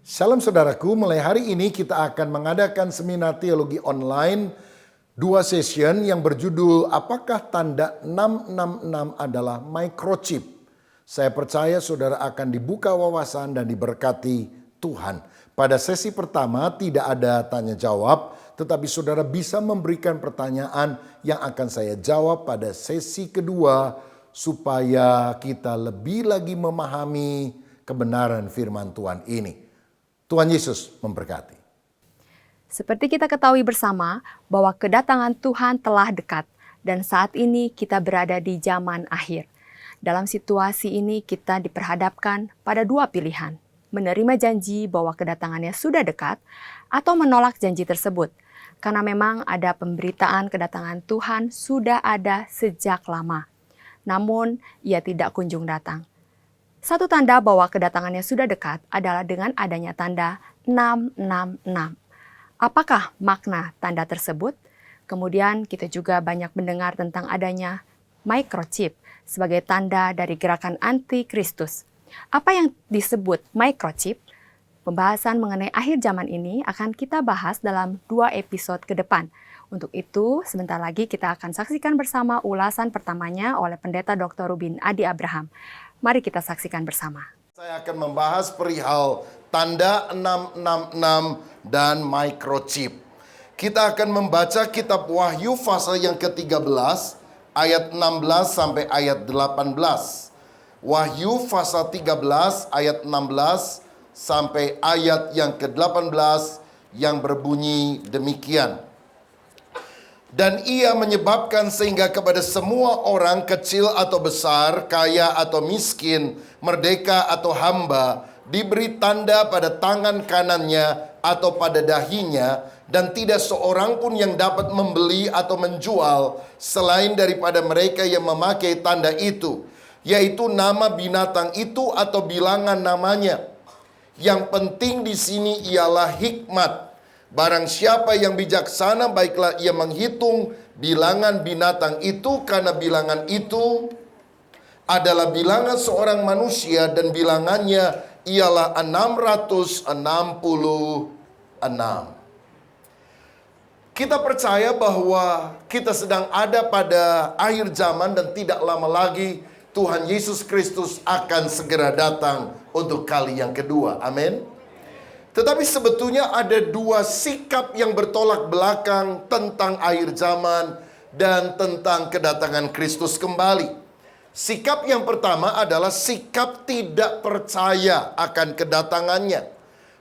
Shalom saudaraku, mulai hari ini kita akan mengadakan seminar teologi online 2 session yang berjudul Apakah Tanda 666 adalah Microchip? Saya percaya saudara akan dibuka wawasan dan diberkati Tuhan. Pada sesi pertama tidak ada tanya jawab, tetapi saudara bisa memberikan pertanyaan yang akan saya jawab pada sesi kedua supaya kita lebih lagi memahami kebenaran firman Tuhan ini. Tuhan Yesus memberkati. Seperti kita ketahui bersama bahwa kedatangan Tuhan telah dekat dan saat ini kita berada di zaman akhir. Dalam situasi ini kita diperhadapkan pada dua pilihan, menerima janji bahwa kedatangannya sudah dekat atau menolak janji tersebut. Karena memang ada pemberitaan kedatangan Tuhan sudah ada sejak lama. Namun ia tidak kunjung datang. Satu tanda bahwa kedatangannya sudah dekat adalah dengan adanya tanda 666. Apakah makna tanda tersebut? Kemudian kita juga banyak mendengar tentang adanya microchip sebagai tanda dari gerakan anti-Kristus. Apa yang disebut microchip? Pembahasan mengenai akhir zaman ini akan kita bahas dalam 2 episode ke depan. Untuk itu, sebentar lagi kita akan saksikan bersama ulasan pertamanya oleh Pendeta Dr. Rubin Adi Abraham. Mari kita saksikan bersama. Saya akan membahas perihal tanda 666 dan microchip. Kita akan membaca kitab Wahyu pasal yang ke-13 ayat 16 sampai ayat 18. Wahyu pasal 13 ayat 16 sampai ayat yang ke-18 yang berbunyi demikian. Dan ia menyebabkan sehingga kepada semua orang kecil atau besar, kaya atau miskin, merdeka atau hamba, diberi tanda pada tangan kanannya atau pada dahinya, dan tidak seorang pun yang dapat membeli atau menjual selain daripada mereka yang memakai tanda itu, yaitu nama binatang itu atau bilangan namanya. Yang penting di sini ialah hikmat. Barang siapa yang bijaksana, baiklah ia menghitung bilangan binatang itu, karena bilangan itu adalah bilangan seorang manusia dan bilangannya ialah 666. Kita percaya bahwa kita sedang ada pada akhir zaman dan tidak lama lagi Tuhan Yesus Kristus akan segera datang untuk kali yang kedua. Amin. Tetapi sebetulnya ada 2 sikap yang bertolak belakang tentang akhir zaman dan tentang kedatangan Kristus kembali. Sikap yang pertama adalah sikap tidak percaya akan kedatangannya.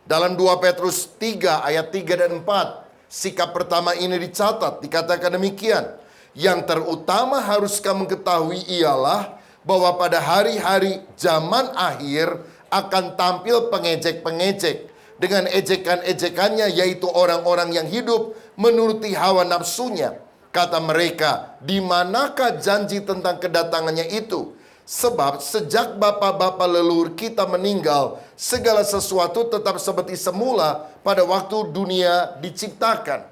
Dalam 2 Petrus 3 ayat 3 dan 4, sikap pertama ini dicatat, dikatakan demikian. Yang terutama harus kamu ketahui ialah bahwa pada hari-hari zaman akhir akan tampil pengejek-pengejek. Dengan ejekan-ejekannya, yaitu orang-orang yang hidup menuruti hawa nafsunya. Kata mereka, di manakah janji tentang kedatangannya itu? Sebab sejak bapa-bapa leluhur kita meninggal, segala sesuatu tetap seperti semula pada waktu dunia diciptakan.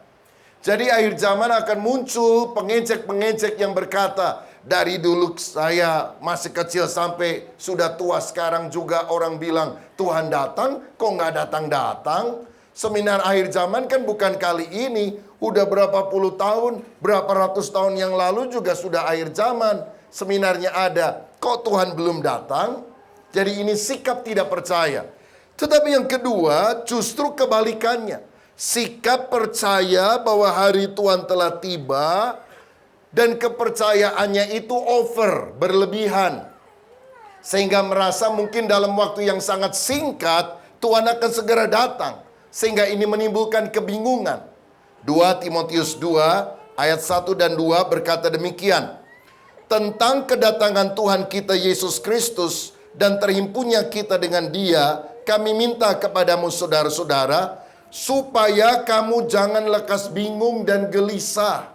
Jadi akhir zaman akan muncul pengejek-pengejek yang berkata, dari dulu saya masih kecil sampai sudah tua sekarang juga orang bilang Tuhan datang, kok nggak datang-datang? Seminar akhir zaman kan bukan kali ini, udah berapa puluh tahun, berapa ratus tahun yang lalu juga sudah akhir zaman. Seminarnya ada, kok Tuhan belum datang? Jadi ini sikap tidak percaya. Tetapi yang kedua justru kebalikannya. Sikap percaya bahwa hari Tuhan telah tiba, dan kepercayaannya itu over, berlebihan. Sehingga merasa mungkin dalam waktu yang sangat singkat, Tuhan akan segera datang. Sehingga ini menimbulkan kebingungan. 2 Timotius 2 ayat 1 dan 2 berkata demikian. Tentang kedatangan Tuhan kita Yesus Kristus dan terhimpunnya kita dengan Dia, kami minta kepadamu saudara-saudara, supaya kamu jangan lekas bingung dan gelisah,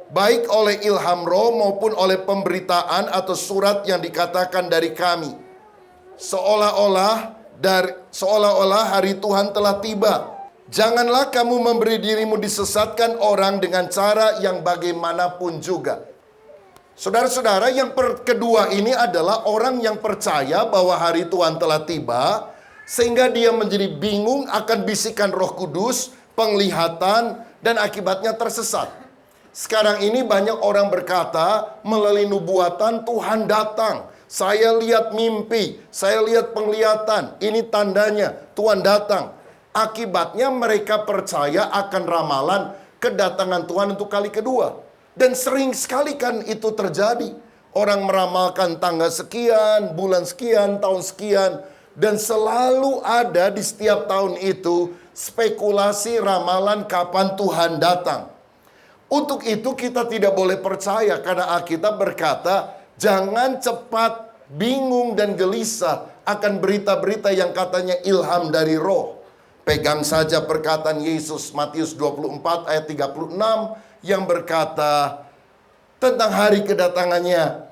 baik oleh ilham roh maupun oleh pemberitaan atau surat yang dikatakan dari kami. Seolah-olah hari Tuhan telah tiba. Janganlah kamu memberi dirimu disesatkan orang dengan cara yang bagaimanapun juga. Saudara-saudara, yang kedua ini adalah orang yang percaya bahwa hari Tuhan telah tiba, Sehingga dia menjadi bingung akan bisikan Roh Kudus, penglihatan, dan akibatnya tersesat. Sekarang ini banyak orang berkata melalui nubuatan Tuhan datang. Saya lihat mimpi, saya lihat penglihatan, ini tandanya Tuhan datang. Akibatnya mereka percaya akan ramalan kedatangan Tuhan untuk kali kedua. Dan sering sekali kan itu terjadi. Orang meramalkan tanggal sekian, bulan sekian, tahun sekian. Dan selalu ada di setiap tahun itu spekulasi ramalan kapan Tuhan datang. Untuk itu kita tidak boleh percaya karena Alkitab berkata, jangan cepat bingung dan gelisah akan berita-berita yang katanya ilham dari Roh. Pegang saja perkataan Yesus Matius 24 ayat 36 yang berkata tentang hari kedatangannya.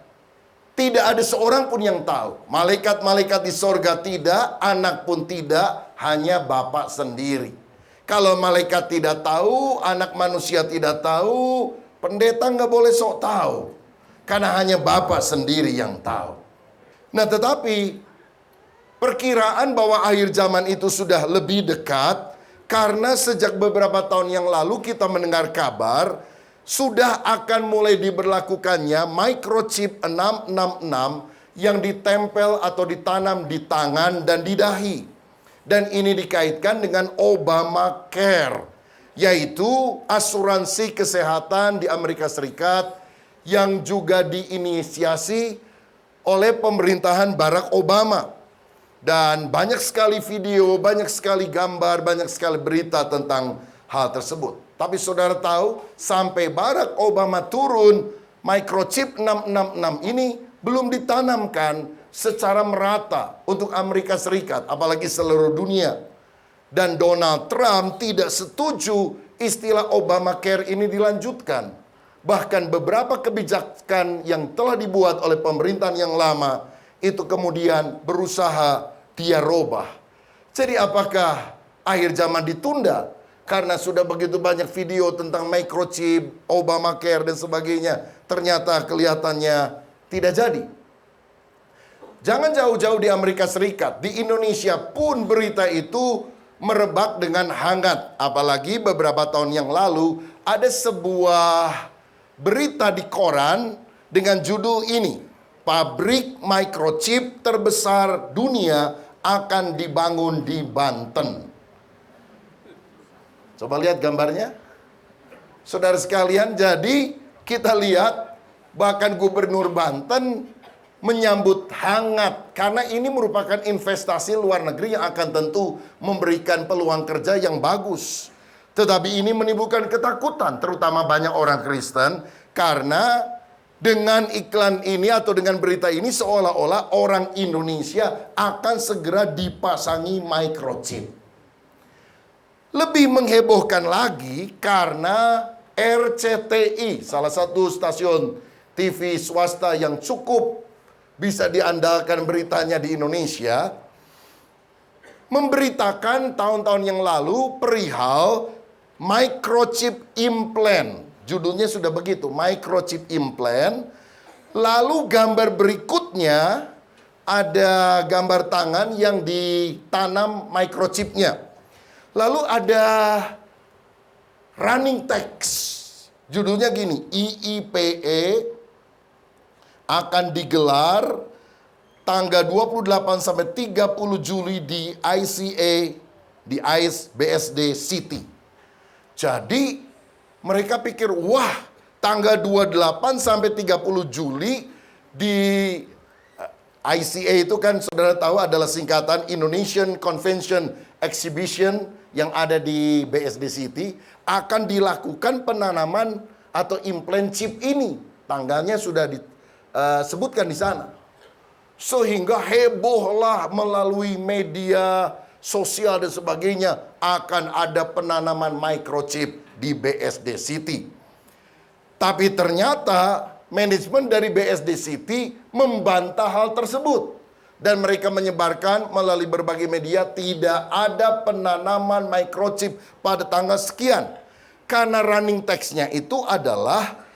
Tidak ada seorang pun yang tahu. Malaikat-malaikat di sorga tidak, anak pun tidak, hanya Bapa sendiri. Kalau malaikat tidak tahu, anak manusia tidak tahu, pendeta nggak boleh sok tahu. Karena hanya Bapa sendiri yang tahu. Nah tetapi perkiraan bahwa akhir zaman itu sudah lebih dekat. Karena sejak beberapa tahun yang lalu kita mendengar kabar sudah akan mulai diberlakukannya microchip 666 yang ditempel atau ditanam di tangan dan di dahi. Dan ini dikaitkan dengan Obamacare, yaitu asuransi kesehatan di Amerika Serikat yang juga diinisiasi oleh pemerintahan Barack Obama. Dan banyak sekali video, banyak sekali gambar, banyak sekali berita tentang hal tersebut. Tapi saudara tahu, sampai Barack Obama turun, microchip 666 ini belum ditanamkan secara merata untuk Amerika Serikat, apalagi seluruh dunia. Dan Donald Trump tidak setuju istilah Obamacare ini dilanjutkan. Bahkan beberapa kebijakan yang telah dibuat oleh pemerintahan yang lama, itu kemudian berusaha dia robah. Jadi apakah akhir zaman ditunda? Karena sudah begitu banyak video tentang microchip, Obamacare dan sebagainya. Ternyata kelihatannya tidak jadi. Jangan jauh-jauh di Amerika Serikat. Di Indonesia pun berita itu merebak dengan hangat. Apalagi beberapa tahun yang lalu ada sebuah berita di koran dengan judul ini. Pabrik microchip terbesar dunia akan dibangun di Banten. Coba lihat gambarnya. Saudara sekalian, jadi kita lihat bahkan Gubernur Banten menyambut hangat. Karena ini merupakan investasi luar negeri yang akan tentu memberikan peluang kerja yang bagus. Tetapi ini menimbulkan ketakutan, terutama banyak orang Kristen. Karena dengan iklan ini atau dengan berita ini seolah-olah orang Indonesia akan segera dipasangi microchip. Lebih menghebohkan lagi karena RCTI, salah satu stasiun TV swasta yang cukup bisa diandalkan beritanya di Indonesia, memberitakan tahun-tahun yang lalu perihal microchip implant. Judulnya sudah begitu, microchip implant. Lalu gambar berikutnya ada gambar tangan yang ditanam microchipnya. Lalu ada running text. Judulnya gini, IIPE akan digelar tanggal 28 sampai 30 Juli di ICA, di ICE BSD City. Jadi mereka pikir, wah tanggal 28 sampai 30 Juli di ICA itu kan saudara tahu adalah singkatan Indonesian Convention Exhibition yang ada di BSD City, akan dilakukan penanaman atau implant chip ini. Tanggalnya sudah disebutkan di sana. Sehingga hebohlah melalui media sosial dan sebagainya akan ada penanaman microchip di BSD City. Tapi ternyata manajemen dari BSD City membantah hal tersebut. Dan mereka menyebarkan melalui berbagai media tidak ada penanaman microchip pada tanggal sekian. Karena running text-nya itu adalah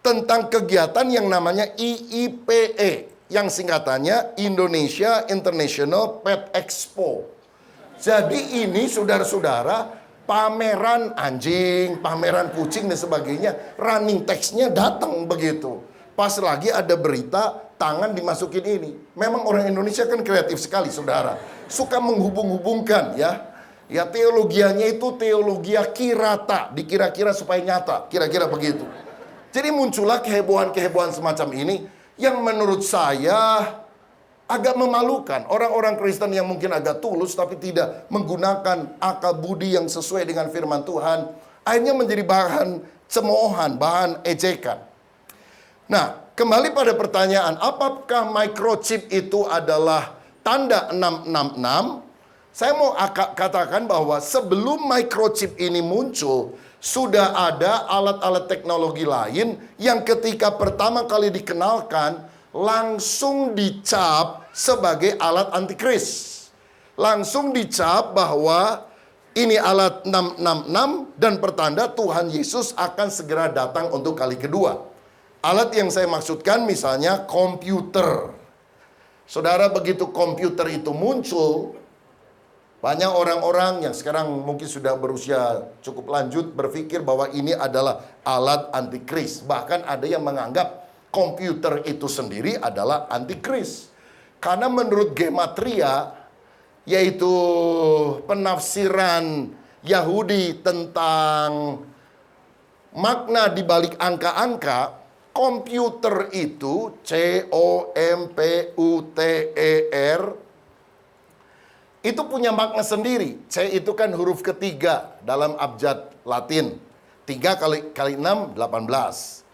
tentang kegiatan yang namanya IIPE. Yang singkatannya Indonesia International Pet Expo. Jadi ini saudara-saudara, pameran anjing, pameran kucing dan sebagainya, running text-nya datang begitu. Pas lagi ada berita, tangan dimasukin ini. Memang orang Indonesia kan kreatif sekali, saudara. Suka menghubung-hubungkan ya. Ya teologianya itu teologia kirata, dikira-kira supaya nyata, kira-kira begitu. Jadi muncullah kehebohan-kehebohan semacam ini yang menurut saya agak memalukan. Orang-orang Kristen yang mungkin agak tulus tapi tidak menggunakan akal budi yang sesuai dengan firman Tuhan, akhirnya menjadi bahan cemoohan, bahan ejekan. Nah, kembali pada pertanyaan, apakah microchip itu adalah tanda 666? Saya mau katakan bahwa sebelum microchip ini muncul, sudah ada alat-alat teknologi lain yang ketika pertama kali dikenalkan, langsung dicap sebagai alat antikris. Langsung dicap bahwa ini alat 666 dan pertanda Tuhan Yesus akan segera datang untuk kali kedua. Alat yang saya maksudkan misalnya komputer. Saudara, begitu komputer itu muncul, banyak orang-orang yang sekarang mungkin sudah berusia cukup lanjut berpikir bahwa ini adalah alat antikris. Bahkan ada yang menganggap komputer itu sendiri adalah antikris. Karena menurut gematria, yaitu penafsiran Yahudi tentang makna di balik angka-angka, komputer itu COMPUTER itu punya makna sendiri. C itu kan huruf ketiga dalam abjad Latin. 3 kali 6, 18.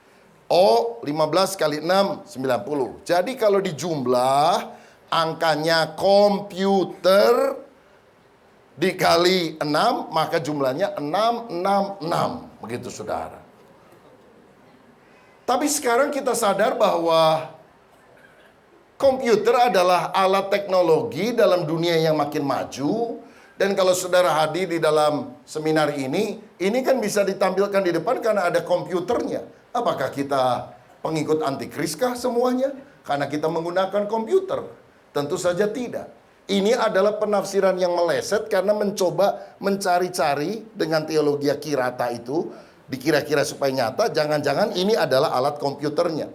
O, 15 kali 6, 90. Jadi kalau dijumlah, angkanya komputer dikali 6, maka jumlahnya 666. Begitu, saudara. Tapi sekarang kita sadar bahwa komputer adalah alat teknologi dalam dunia yang makin maju. Dan kalau saudara hadir di dalam seminar ini kan bisa ditampilkan di depan karena ada komputernya. Apakah kita pengikut antikris kah semuanya? Karena kita menggunakan komputer? Tentu saja tidak. Ini adalah penafsiran yang meleset karena mencoba mencari-cari dengan teologi kirata itu, dikira-kira supaya nyata, jangan-jangan ini adalah alat komputernya.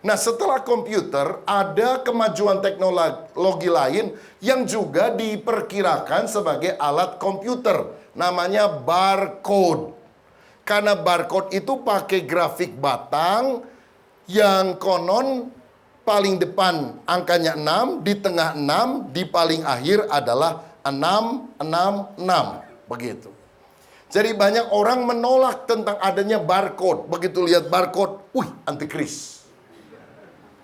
Nah, setelah komputer, ada kemajuan teknologi lain yang juga diperkirakan sebagai alat komputer. Namanya barcode. Karena barcode itu pakai grafik batang yang konon paling depan angkanya 6, di tengah 6, di paling akhir adalah 666. Begitu. Jadi banyak orang menolak tentang adanya barcode. Begitu lihat barcode, antikris.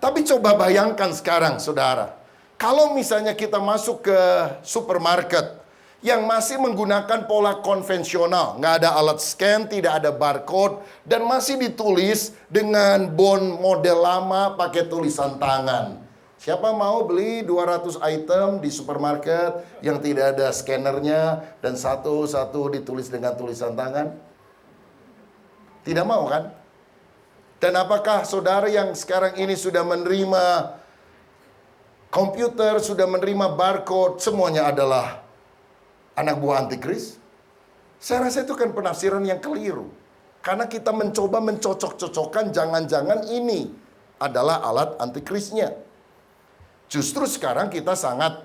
Tapi coba bayangkan sekarang, saudara. Kalau misalnya kita masuk ke supermarket yang masih menggunakan pola konvensional, nggak ada alat scan, tidak ada barcode, dan masih ditulis dengan bon model lama pakai tulisan tangan. Siapa mau beli 200 item di supermarket yang tidak ada scannernya dan satu-satu ditulis dengan tulisan tangan? Tidak mau kan? Dan apakah saudara yang sekarang ini sudah menerima komputer, sudah menerima barcode, semuanya adalah anak buah antikris? Saya rasa itu kan penafsiran yang keliru. Karena kita mencoba mencocok-cocokkan jangan-jangan ini adalah alat antikrisnya. Justru sekarang kita sangat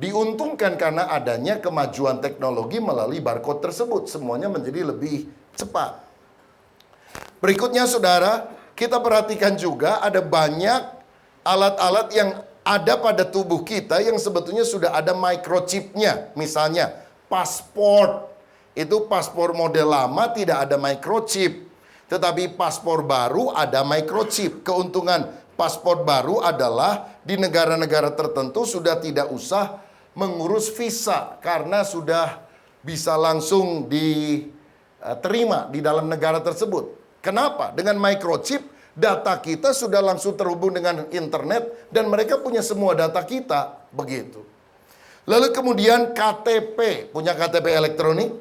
diuntungkan karena adanya kemajuan teknologi melalui barcode tersebut. Semuanya menjadi lebih cepat. Berikutnya, saudara, kita perhatikan juga ada banyak alat-alat yang ada pada tubuh kita yang sebetulnya sudah ada microchipnya. Misalnya, paspor. Itu paspor model lama tidak ada microchip. Tetapi paspor baru ada microchip. Keuntungan paspor baru adalah di negara-negara tertentu sudah tidak usah mengurus visa. Karena sudah bisa langsung diterima di dalam negara tersebut. Kenapa? Dengan microchip, data kita sudah langsung terhubung dengan internet dan mereka punya semua data kita. Begitu. Lalu kemudian KTP. Punya KTP elektronik?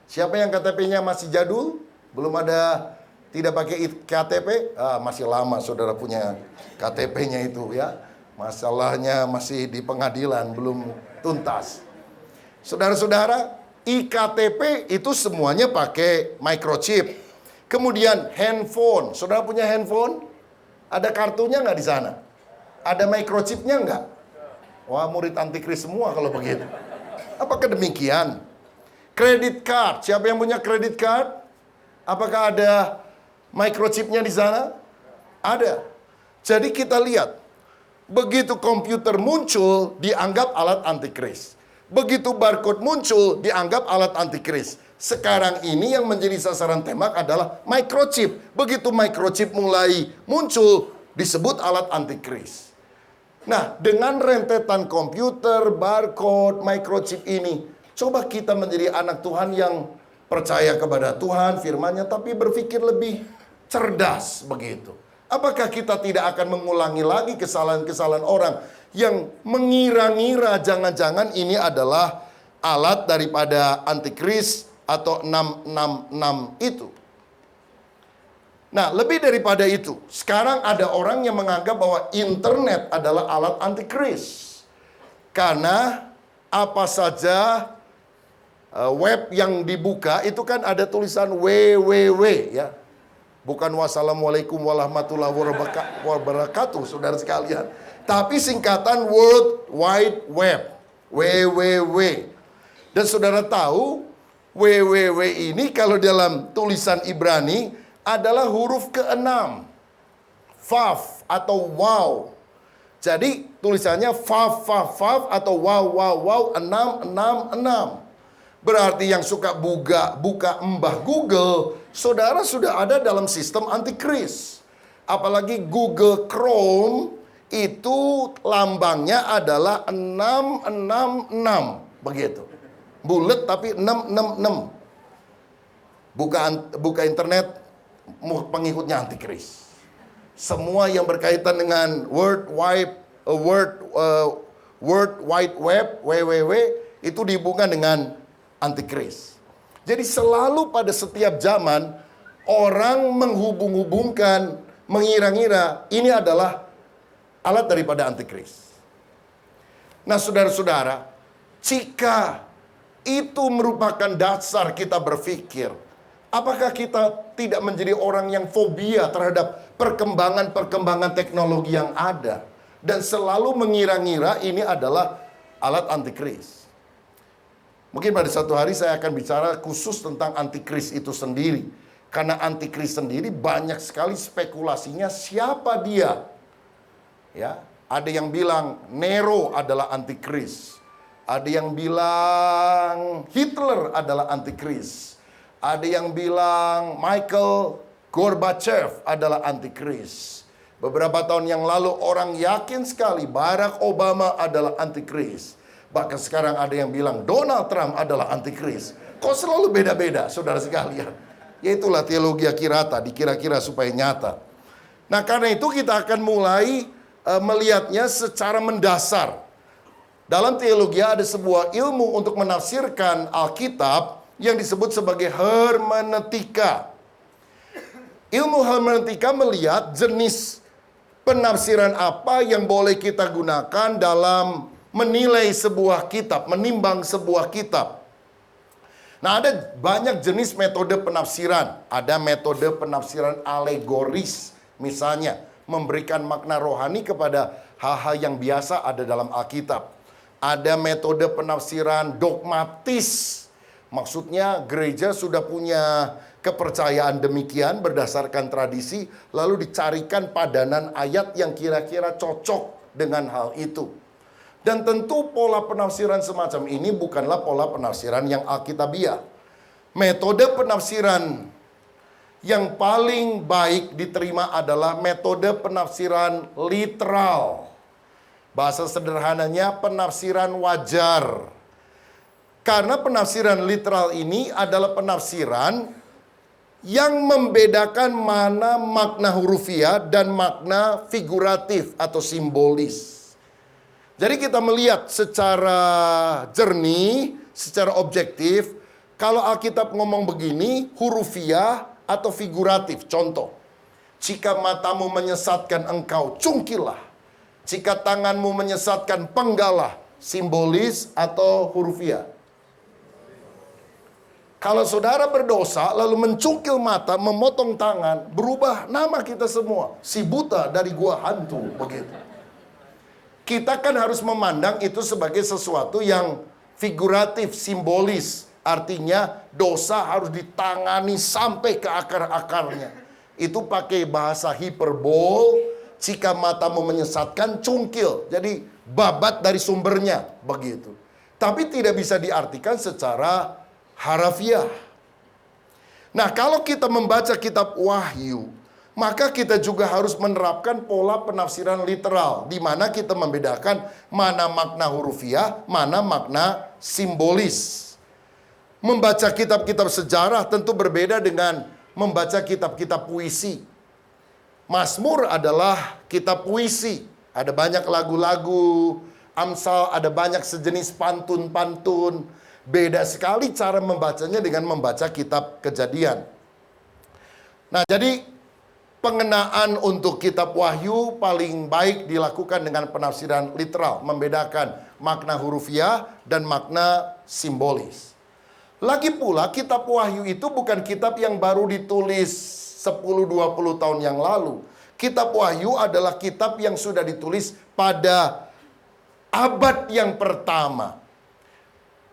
Siapa yang KTP-nya masih jadul? Belum ada, tidak pakai KTP? Masih lama saudara punya KTP-nya itu ya. Masalahnya masih di pengadilan, belum tuntas. Saudara-saudara, iktp itu semuanya pakai microchip. Kemudian handphone. Saudara punya handphone? Ada kartunya nggak di sana? Ada microchipnya nggak? Wah, murid antikris semua kalau begitu. Apakah demikian? Credit card. Siapa yang punya credit card? Apakah ada microchipnya di sana? Ada. Jadi kita lihat, begitu komputer muncul, dianggap alat antikris. Begitu barcode muncul, dianggap alat antikris. Sekarang ini yang menjadi sasaran tembak adalah microchip. Begitu microchip mulai muncul, disebut alat antikris. Nah, dengan rentetan komputer, barcode, microchip ini, coba kita menjadi anak Tuhan yang percaya kepada Tuhan, firman-Nya, tapi berpikir lebih cerdas begitu. Apakah kita tidak akan mengulangi lagi kesalahan-kesalahan orang yang mengira-ngira jangan-jangan ini adalah alat daripada antikris atau 666 itu? Nah, lebih daripada itu, sekarang ada orang yang menganggap bahwa internet adalah alat antikris. Karena apa saja web yang dibuka itu kan ada tulisan www ya. Bukan wassalamualaikum warahmatullahi wabarakatuh, saudara sekalian. Tapi singkatan World Wide Web, www. Dan saudara tahu, www ini kalau dalam tulisan Ibrani adalah huruf ke-6. Vav atau wow. Jadi tulisannya vav atau wow 666. Berarti yang suka buka mbah Google, saudara sudah ada dalam sistem antikris. Apalagi Google Chrome itu lambangnya adalah 666. Begitu. Bulat tapi 666. Buka internet, pengikutnya antikris. Semua yang berkaitan dengan World Wide Web, www, itu dihubungkan dengan antikris. Jadi selalu pada setiap zaman, orang menghubung-hubungkan, mengira-ngira, ini adalah alat daripada antikris. Nah, saudara-saudara, jika itu merupakan dasar kita berpikir, apakah kita tidak menjadi orang yang fobia terhadap perkembangan-perkembangan teknologi yang ada dan selalu mengira-ngira ini adalah alat antikris? Mungkin pada satu hari saya akan bicara khusus tentang antikris itu sendiri. Karena antikris sendiri banyak sekali spekulasinya siapa dia. Ya, ada yang bilang Nero adalah antikris. Ada yang bilang Hitler adalah antikris. Ada yang bilang Michael Gorbachev adalah antikris. Beberapa tahun yang lalu orang yakin sekali Barack Obama adalah antikris. Bahkan sekarang ada yang bilang Donald Trump adalah antikris. Kok selalu beda-beda, saudara sekalian? Yaitulah teologi akhirata, dikira-kira supaya nyata. Nah, karena itu kita akan mulai melihatnya secara mendasar. Dalam teologi ada sebuah ilmu untuk menafsirkan Alkitab yang disebut sebagai hermeneutika. Ilmu hermeneutika melihat jenis penafsiran apa yang boleh kita gunakan dalam menilai sebuah kitab, menimbang sebuah kitab. Nah, ada banyak jenis metode penafsiran. Ada metode penafsiran alegoris, misalnya memberikan makna rohani kepada hal-hal yang biasa ada dalam Alkitab. Ada metode penafsiran dogmatis. Maksudnya gereja sudah punya kepercayaan demikian berdasarkan tradisi, lalu dicarikan padanan ayat yang kira-kira cocok dengan hal itu. Dan tentu pola penafsiran semacam ini bukanlah pola penafsiran yang alkitabiah. Metode penafsiran yang paling baik diterima adalah metode penafsiran literal. Bahasa sederhananya penafsiran wajar. Karena penafsiran literal ini adalah penafsiran yang membedakan mana makna hurufiah dan makna figuratif atau simbolis. Jadi kita melihat secara jernih, secara objektif, kalau Alkitab ngomong begini, hurufiah atau figuratif. Contoh, jika matamu menyesatkan engkau, cungkilah. Jika tanganmu menyesatkan, penggalah. Simbolis atau hurufiah. Kalau saudara berdosa, lalu mencungkil mata, memotong tangan, berubah nama kita semua. Si buta dari gua hantu, begitu. Kita kan harus memandang itu sebagai sesuatu yang figuratif, simbolis. Artinya dosa harus ditangani sampai ke akar-akarnya. Itu pakai bahasa hiperbol. Jika matamu menyesatkan, cungkil. Jadi babat dari sumbernya, begitu. Tapi tidak bisa diartikan secara harafiah. Nah, kalau kita membaca kitab Wahyu, maka kita juga harus menerapkan pola penafsiran literal, di mana kita membedakan mana makna hurufiah, mana makna simbolis. Membaca kitab-kitab sejarah tentu berbeda dengan membaca kitab-kitab puisi. Mazmur adalah kitab puisi. Ada banyak lagu-lagu, Amsal ada banyak sejenis pantun-pantun. Beda sekali cara membacanya dengan membaca kitab Kejadian. Nah, jadi pengenaan untuk kitab Wahyu paling baik dilakukan dengan penafsiran literal, membedakan makna hurufiah dan makna simbolis. Lagi pula kitab Wahyu itu bukan kitab yang baru ditulis 10-20 tahun yang lalu. Kitab Wahyu adalah kitab yang sudah ditulis pada abad yang pertama.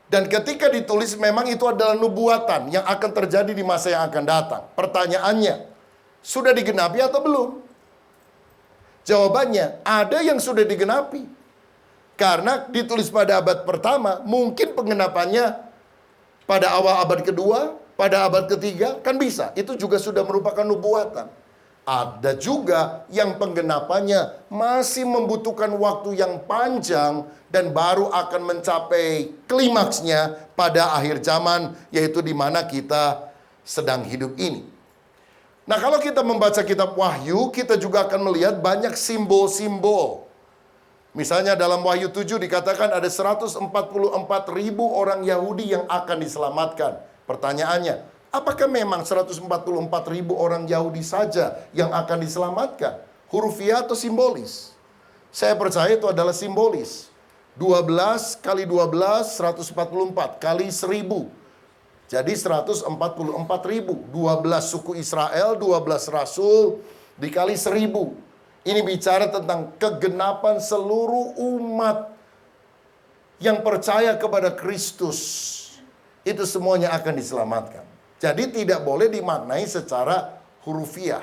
Dan ketika ditulis memang itu adalah nubuatan yang akan terjadi di masa yang akan datang. Pertanyaannya, sudah digenapi atau belum? Jawabannya, ada yang sudah digenapi. Karena ditulis pada abad pertama, mungkin penggenapannya pada awal abad kedua, pada abad ketiga, kan bisa. Itu juga sudah merupakan nubuatan. Ada juga yang penggenapannya masih membutuhkan waktu yang panjang dan baru akan mencapai klimaksnya pada akhir zaman, yaitu di mana kita sedang hidup ini. Nah, kalau kita membaca kitab Wahyu, kita juga akan melihat banyak simbol-simbol. Misalnya dalam Wahyu 7 dikatakan ada 144.000 orang Yahudi yang akan diselamatkan. Pertanyaannya, apakah memang 144.000 orang Yahudi saja yang akan diselamatkan? Hurufiah atau simbolis? Saya percaya itu adalah simbolis. 12 kali 12, 144 kali 1000. Jadi 144.000. 12 suku Israel, 12 rasul dikali 1000. Ini bicara tentang kegenapan seluruh umat yang percaya kepada Kristus. Itu semuanya akan diselamatkan. Jadi tidak boleh dimaknai secara hurufiah.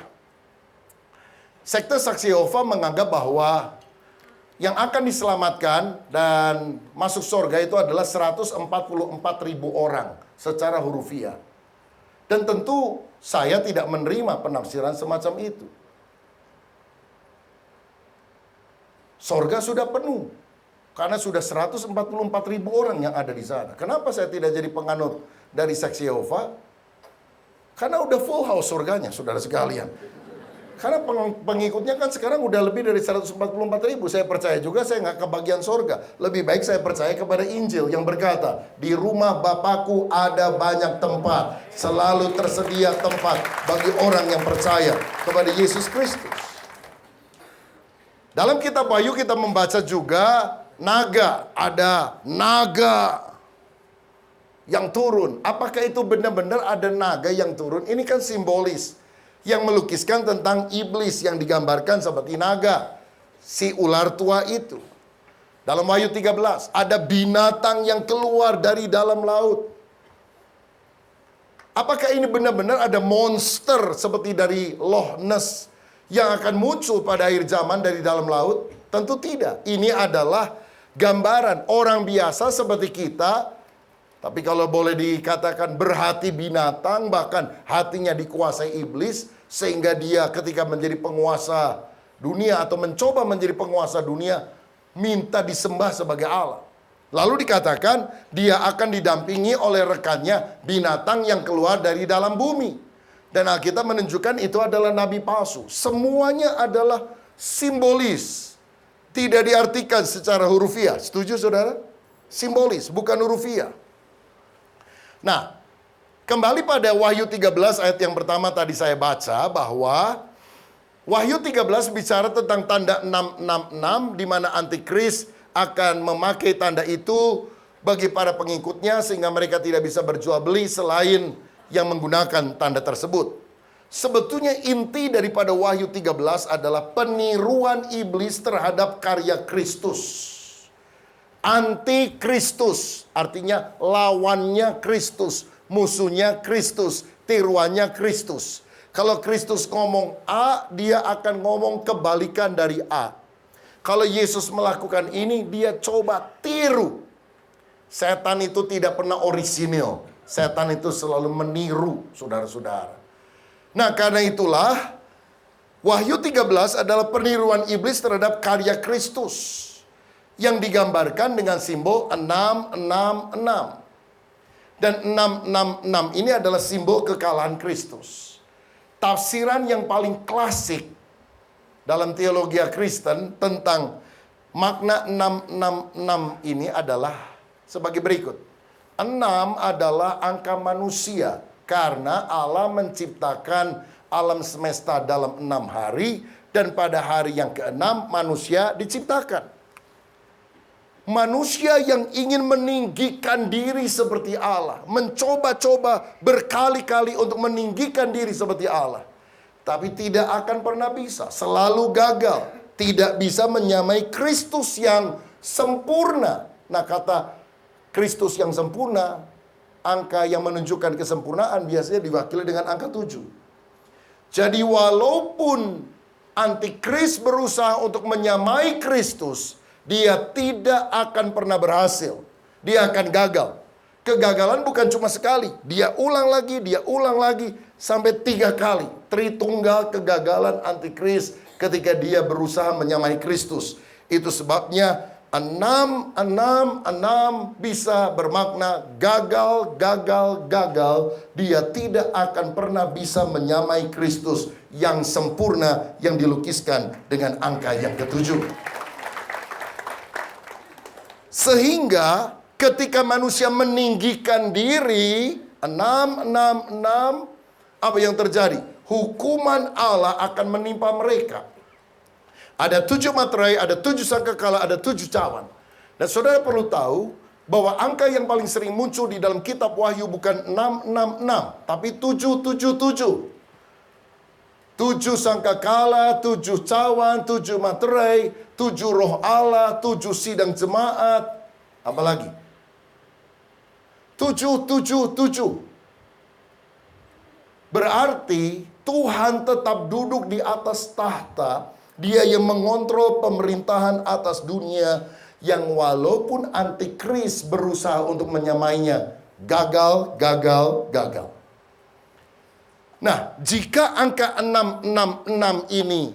Sekte Saksi Yehova menganggap bahwa yang akan diselamatkan dan masuk surga itu adalah 144.000 orang secara hurufiah. Dan tentu saya tidak menerima penafsiran semacam itu. Surga sudah penuh. Karena sudah 144.000 orang yang ada di sana. Kenapa saya tidak jadi penganut dari Saksi Yehova? Karena udah full house surganya, saudara sekalian. Karena pengikutnya kan sekarang udah lebih dari 144.000. Saya percaya juga saya nggak kebagian surga. Lebih baik saya percaya kepada Injil yang berkata, di rumah Bapakku ada banyak tempat. Selalu tersedia tempat bagi orang yang percaya kepada Yesus Kristus. Dalam kitab Wahyu kita membaca juga naga. Ada naga yang turun. Apakah itu benar-benar ada naga yang turun? Ini kan simbolis. Yang melukiskan tentang iblis yang digambarkan seperti naga. Si ular tua itu. Dalam Wahyu 13, ada binatang yang keluar dari dalam laut. Apakah ini benar-benar ada monster seperti dari Loch Ness yang akan muncul pada akhir zaman dari dalam laut? Tentu tidak. Ini adalah gambaran orang biasa seperti kita. Tapi kalau boleh dikatakan berhati binatang, bahkan hatinya dikuasai iblis, sehingga dia ketika menjadi penguasa dunia atau mencoba menjadi penguasa dunia, minta disembah sebagai Allah. Lalu dikatakan dia akan didampingi oleh rekannya binatang yang keluar dari dalam bumi. Dan Alkitab menunjukkan itu adalah nabi palsu. Semuanya adalah simbolis. Tidak diartikan secara hurufiah. Setuju saudara? Simbolis, bukan hurufiah. Nah, kembali pada Wahyu 13 ayat yang pertama tadi saya baca bahwa Wahyu 13 bicara tentang tanda 666 di mana antikris akan memakai tanda itu bagi para pengikutnya sehingga mereka tidak bisa berjual beli selain yang menggunakan tanda tersebut. Sebetulnya inti daripada Wahyu 13 adalah peniruan iblis terhadap karya Kristus. Anti-Kristus, artinya lawannya Kristus, musuhnya Kristus, tiruannya Kristus. Kalau Kristus ngomong A, dia akan ngomong kebalikan dari A. Kalau Yesus melakukan ini, dia coba tiru. Setan itu tidak pernah orisinil. Setan itu selalu meniru, saudara-saudara. Nah, karena itulah Wahyu 13 adalah peniruan iblis terhadap karya Kristus yang digambarkan dengan simbol 666. Dan 666 ini adalah simbol kekalahan Kristus. Tafsiran yang paling klasik dalam teologi Kristen tentang makna 666 ini adalah sebagai berikut. 6 adalah angka manusia karena Allah menciptakan alam semesta dalam 6 hari dan pada hari yang ke-6 manusia diciptakan. Manusia yang ingin meninggikan diri seperti Allah, mencoba-coba berkali-kali untuk meninggikan diri seperti Allah, tapi tidak akan pernah bisa, selalu gagal, tidak bisa menyamai Kristus yang sempurna. Nah, kata Kristus yang sempurna, angka yang menunjukkan kesempurnaan biasanya diwakili dengan angka 7. Jadi walaupun antikris berusaha untuk menyamai Kristus, dia tidak akan pernah berhasil. Dia akan gagal. Kegagalan bukan cuma sekali. Dia ulang lagi, sampai 3 kali. Tritunggal kegagalan antikris ketika dia berusaha menyamai Kristus. Itu sebabnya 6 bisa bermakna gagal. Dia tidak akan pernah bisa menyamai Kristus yang sempurna yang dilukiskan dengan angka yang ke-7. Sehingga ketika manusia meninggikan diri 666, apa yang terjadi? Hukuman Allah akan menimpa mereka. Ada 7 materai, ada 7 sangkakala, ada 7 cawan. Dan saudara perlu tahu bahwa angka yang paling sering muncul di dalam kitab Wahyu bukan 666, tapi 777. 7 sangkakala, 7 cawan, 7 materai, 7 roh Allah, 7 sidang jemaat. Apalagi? 777. Berarti Tuhan tetap duduk di atas tahta. Dia yang mengontrol pemerintahan atas dunia, yang walaupun antikris berusaha untuk menyamainya, gagal. Nah, jika angka 666 ini,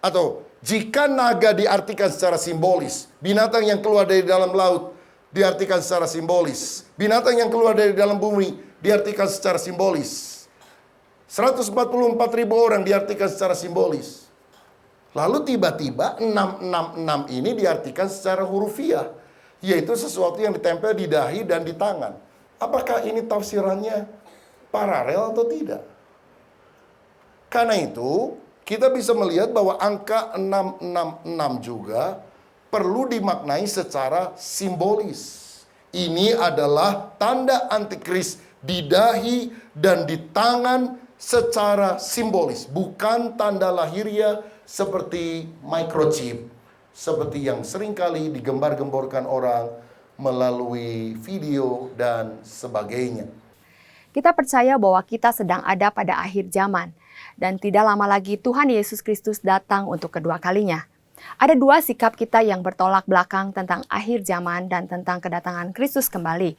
atau jika naga diartikan secara simbolis, binatang yang keluar dari dalam laut diartikan secara simbolis, binatang yang keluar dari dalam bumi diartikan secara simbolis, 144.000 orang diartikan secara simbolis. Lalu tiba-tiba 666 ini diartikan secara hurufiah, yaitu sesuatu yang ditempel di dahi dan di tangan. Apakah ini tafsirannya paralel atau tidak? Karena itu, kita bisa melihat bahwa angka 666 juga perlu dimaknai secara simbolis. Ini adalah tanda antikris di dahi dan di tangan secara simbolis, bukan tanda lahiriah seperti microchip, seperti yang seringkali digembar-gemborkan orang melalui video dan sebagainya. Kita percaya bahwa kita sedang ada pada akhir zaman, dan tidak lama lagi Tuhan Yesus Kristus datang untuk kedua kalinya. Ada 2 sikap kita yang bertolak belakang tentang akhir zaman dan tentang kedatangan Kristus kembali.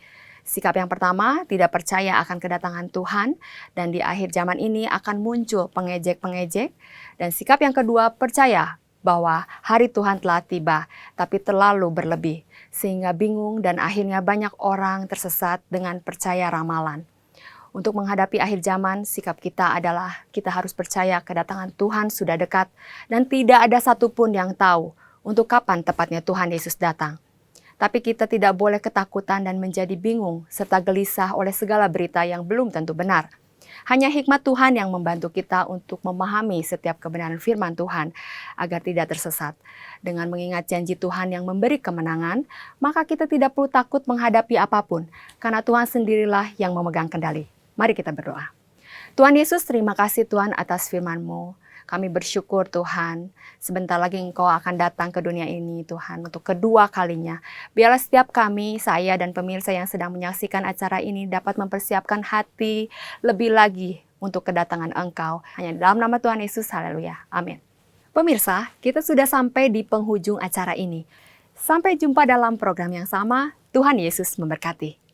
Sikap yang pertama, tidak percaya akan kedatangan Tuhan, dan di akhir zaman ini akan muncul pengejek-pengejek. Dan sikap yang kedua, percaya bahwa hari Tuhan telah tiba, tapi terlalu berlebih, sehingga bingung dan akhirnya banyak orang tersesat dengan percaya ramalan. Untuk menghadapi akhir zaman, sikap kita adalah kita harus percaya kedatangan Tuhan sudah dekat dan tidak ada satupun yang tahu untuk kapan tepatnya Tuhan Yesus datang. Tapi kita tidak boleh ketakutan dan menjadi bingung serta gelisah oleh segala berita yang belum tentu benar. Hanya hikmat Tuhan yang membantu kita untuk memahami setiap kebenaran firman Tuhan agar tidak tersesat. Dengan mengingat janji Tuhan yang memberi kemenangan, maka kita tidak perlu takut menghadapi apapun, karena Tuhan sendirilah yang memegang kendali. Mari kita berdoa. Tuhan Yesus, terima kasih Tuhan atas firman-Mu. Kami bersyukur Tuhan, sebentar lagi Engkau akan datang ke dunia ini Tuhan untuk kedua kalinya. Biarlah setiap kami, saya dan pemirsa yang sedang menyaksikan acara ini dapat mempersiapkan hati lebih lagi untuk kedatangan Engkau. Hanya dalam nama Tuhan Yesus, haleluya, amin. Pemirsa, kita sudah sampai di penghujung acara ini. Sampai jumpa dalam program yang sama, Tuhan Yesus memberkati.